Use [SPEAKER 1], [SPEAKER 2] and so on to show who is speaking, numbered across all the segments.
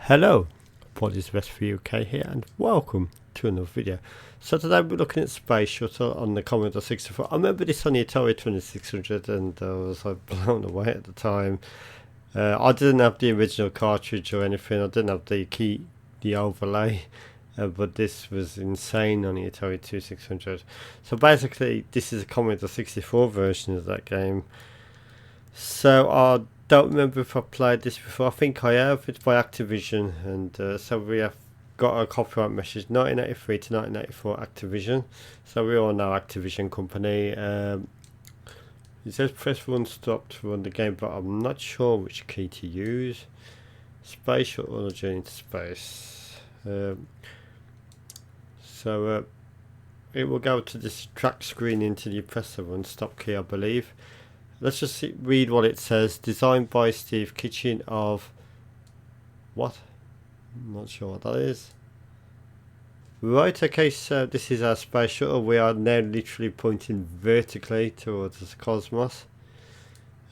[SPEAKER 1] Hello, Apologies West for UK here, and welcome to another video. So today we're looking at Space Shuttle on the Commodore 64. I remember this on the Atari 2600 and I was like blown away at the time. I didn't have the original cartridge or anything, I didn't have the overlay, but this was insane on the Atari 2600. So basically this is a Commodore 64 version of that game. So I don't remember if I played this before. I think I have. It's by Activision, and so we have got a copyright message 1983 to 1984 Activision. So we all know Activision company. It says press run stop to run the game, but I'm not sure which key to use. Space Shuttle or Journey to Space. So it will go to this track screen until you press the run stop key, I believe. Let's just read what it says. Designed by Steve Kitchen of... What? I'm not sure what that is. Right, okay, so this is our space shuttle. We are now literally pointing vertically towards the cosmos.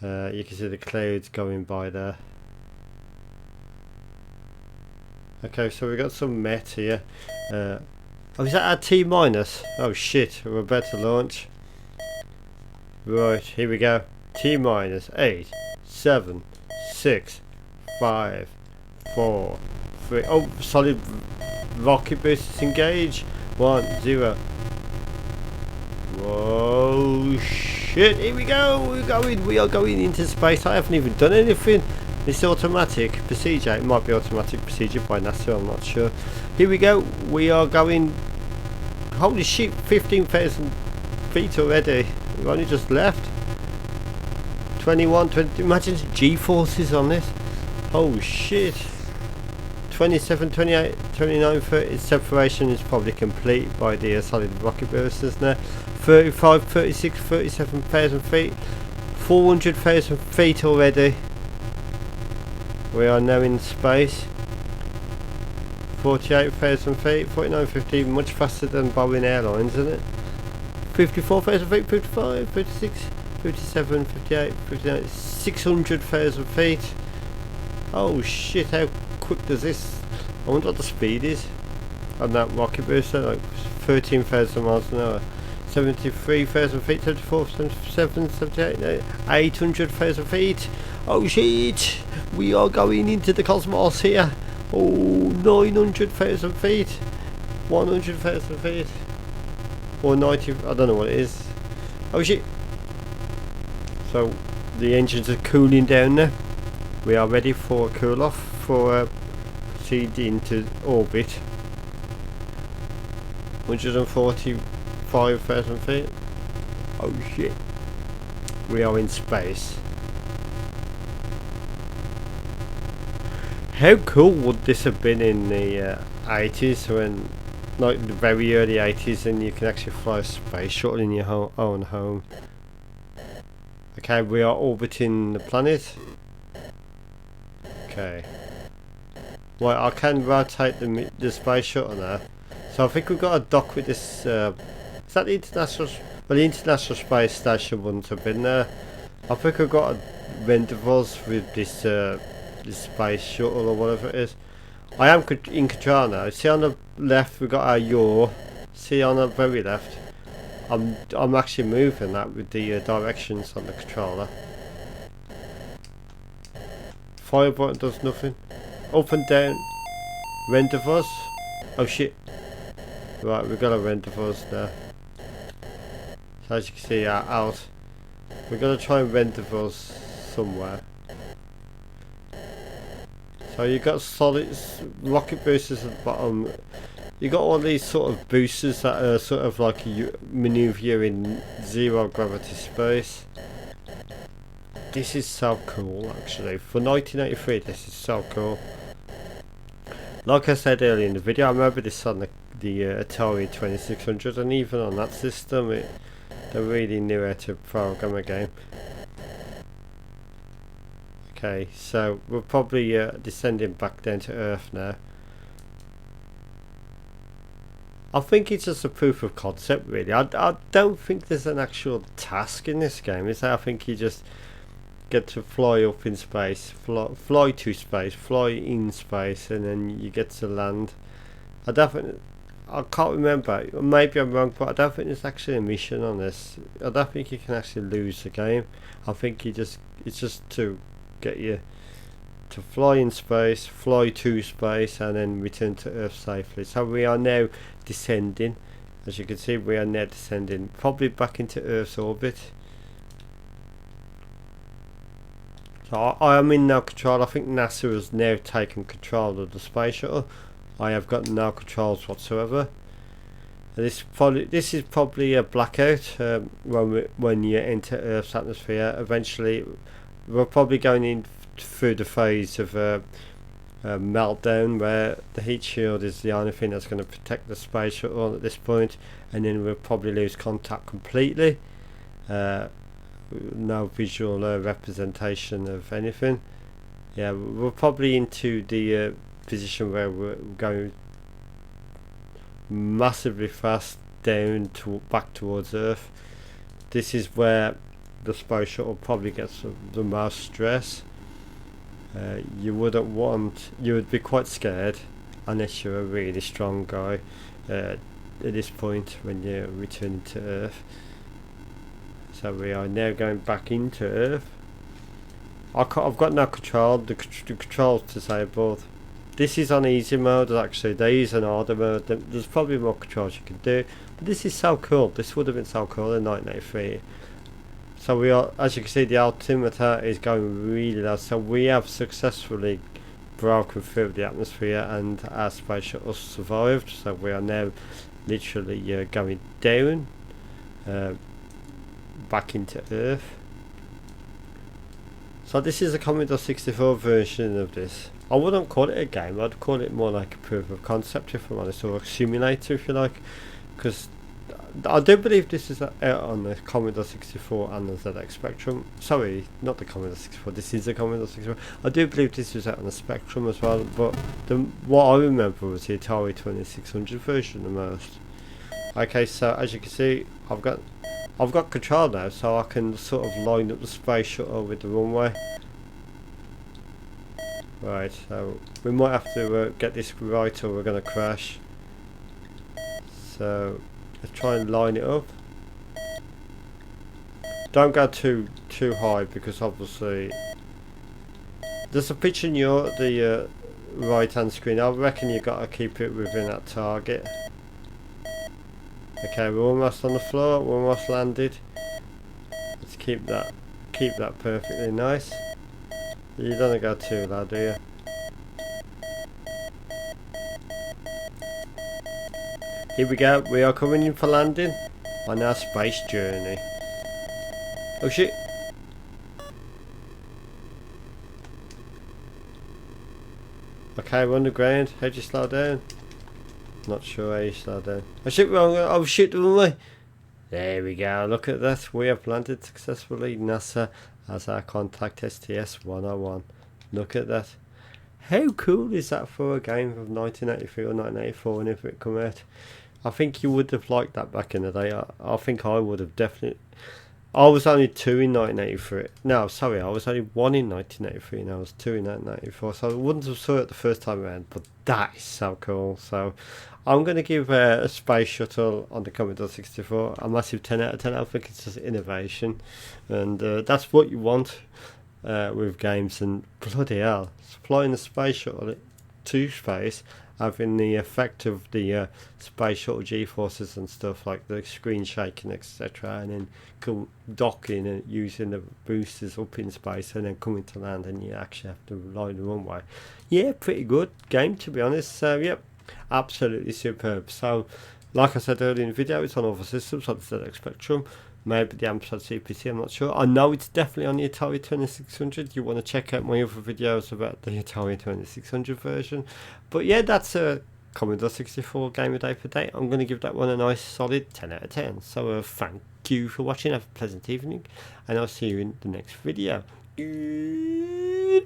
[SPEAKER 1] You can see the clouds going by there. Okay, so we've got some Met here. Oh, is that our T minus? Oh shit, we're about to launch. Right, here we go. T minus 8, 7, 6, 5, 4, 3. Oh, solid rocket boosters engage. 1, 0. Whoa, shit! Here we go. We are going into space. I haven't even done anything. It's automatic procedure. It might be automatic procedure by NASA. I'm not sure. Here we go. We are going. Holy shit! 15,000 feet already. We've only just left. 21, 20, imagine G-forces on this. Oh shit. 27, 28, 29, 30. Separation is probably complete by the solid rocket boosters now. 35, 36, 37,000 feet. 400,000 feet already. We are now in space. 48,000 feet, 49, 50, much faster than Boeing Airlines, isn't it? 54,000 feet, 55, 56. 57, 58, 59, 600,000 feet. Oh shit, how quick does this... I wonder what the speed is on that rocket booster, like 13,000 miles an hour. 73,000 feet, 74, 77, 78, 800,000 feet. Oh shit, we are going into the cosmos here. Oh, 900,000 feet. 100,000 feet. Or 90, I don't know what it is. Oh shit. So the engines are cooling down now. We are ready for a cool off for proceed into orbit. 145,000 feet. Oh shit. We are in space. How cool would this have been in the 80s, when, like the very early 80s, and you can actually fly a space shuttle in your own home. Okay, we are orbiting the planet. Okay. Right, I can rotate the space shuttle now. So I think we've got a dock with this. Is that the international? Well, the International Space Station wouldn't have been there. I think we've got a rendezvous with this space shuttle or whatever it is. I am in control now. See on the left we've got our yaw. See on the very left. I'm actually moving that with the directions on the controller. Fire button does nothing. Up and down. Rendezvous. Oh shit. Right, we've got a rendezvous now. So as you can see, out. We're gonna try and rendezvous somewhere. So you got solid rocket boosters at the bottom. You got all these sort of boosters that are sort of like maneuver you in zero gravity space. This is so cool, actually. For 1983, this is so cool. Like I said earlier in the video, I remember this on the Atari 2600, and even on that system, they really knew how to program a game. Okay, so we're probably descending back down to Earth now. I think it's just a proof of concept, really. I don't think there's an actual task in this game, is there? I think you just get to fly up in space, fly to space, fly in space, and then you get to land. I can't remember. Maybe I'm wrong, but I don't think there's actually a mission on this. I don't think you can actually lose the game. I think it's just to get you to fly in space, fly to space, and then return to Earth safely. So we are now descending. As you can see, we are now descending, probably back into Earth's orbit. So I am in no control. I think NASA has now taken control of the space shuttle. I have got no controls whatsoever. This is probably a blackout when you enter Earth's atmosphere. Eventually, we're probably going in through the phase of meltdown, where the heat shield is the only thing that's going to protect the space shuttle at this point, and then we'll probably lose contact completely. No visual representation of anything. Yeah, we're probably into the position where we're going massively fast down to back towards Earth. This is where the space shuttle probably gets the most stress. You would be quite scared unless you're a really strong guy at this point when you're returning to Earth. So we are now going back into Earth. I've got no control. The controls disabled. This is on easy mode. Actually, there is an harder mode. There's probably more controls you can do. But this is so cool. This would have been so cool in 1983. So we are, as you can see, the altimeter is going really low. So we have successfully broken through the atmosphere, and our space shuttle survived. So we are now literally going down, back into Earth. So this is a Commodore 64 version of this. I wouldn't call it a game. I'd call it more like a proof of concept, if I'm honest, or a simulator, if you like, because I do believe this is out on the Commodore 64 and the ZX Spectrum. Sorry, not the Commodore 64. This is the Commodore 64. I do believe this was out on the Spectrum as well, but what I remember was the Atari 2600 version the most. Okay, so as you can see, I've got control now, so I can sort of line up the space shuttle with the runway. Right, so we might have to get this right, or we're going to crash. So let's try and line it up. Don't go too high, because obviously there's a picture in the right hand screen. I reckon you got to keep it within that target. Okay, we're almost on the floor. We're almost landed. Let's keep that perfectly nice. You don't want to go too low, do you? Here we go. We are coming in for landing on our space journey. Oh shit! Okay, we're on the ground. How do you slow down? Not sure how you slow down. Oh shit! Oh shit! The runway. There we go. Look at that. We have landed successfully. NASA as our contact, STS-101. Look at that. How cool is that for a game of 1983 or 1984 whenever it came out? I think you would have liked that back in the day. I think I would have definitely. I was only 2 in 1983. No, sorry, I was only 1 in 1983 and I was 2 in 1994. So I wouldn't have saw it the first time around, but that is so cool. So I'm going to give a Space Shuttle on the Commodore 64 a massive 10 out of 10. I think it's just innovation, and that's what you want with games. And bloody hell, flying the Space Shuttle to space, having the effect of the Space Shuttle G-forces and stuff, like the screen shaking, etc., and then docking and using the boosters up in space and then coming to land, and you actually have to line the runway. Yeah, pretty good game, to be honest. So yep, absolutely superb. So like I said earlier in the video, it's on other systems like the ZX Spectrum, maybe the Amstrad CPC, I'm not sure. I know it's definitely on the Atari 2600. You want to check out my other videos about the Atari 2600 version. But yeah, that's a Commodore 64 game of day for day. I'm going to give that one a nice solid 10 out of 10. So thank you for watching. Have a pleasant evening, and I'll see you in the next video. Goodbye.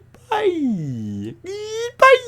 [SPEAKER 1] Goodbye.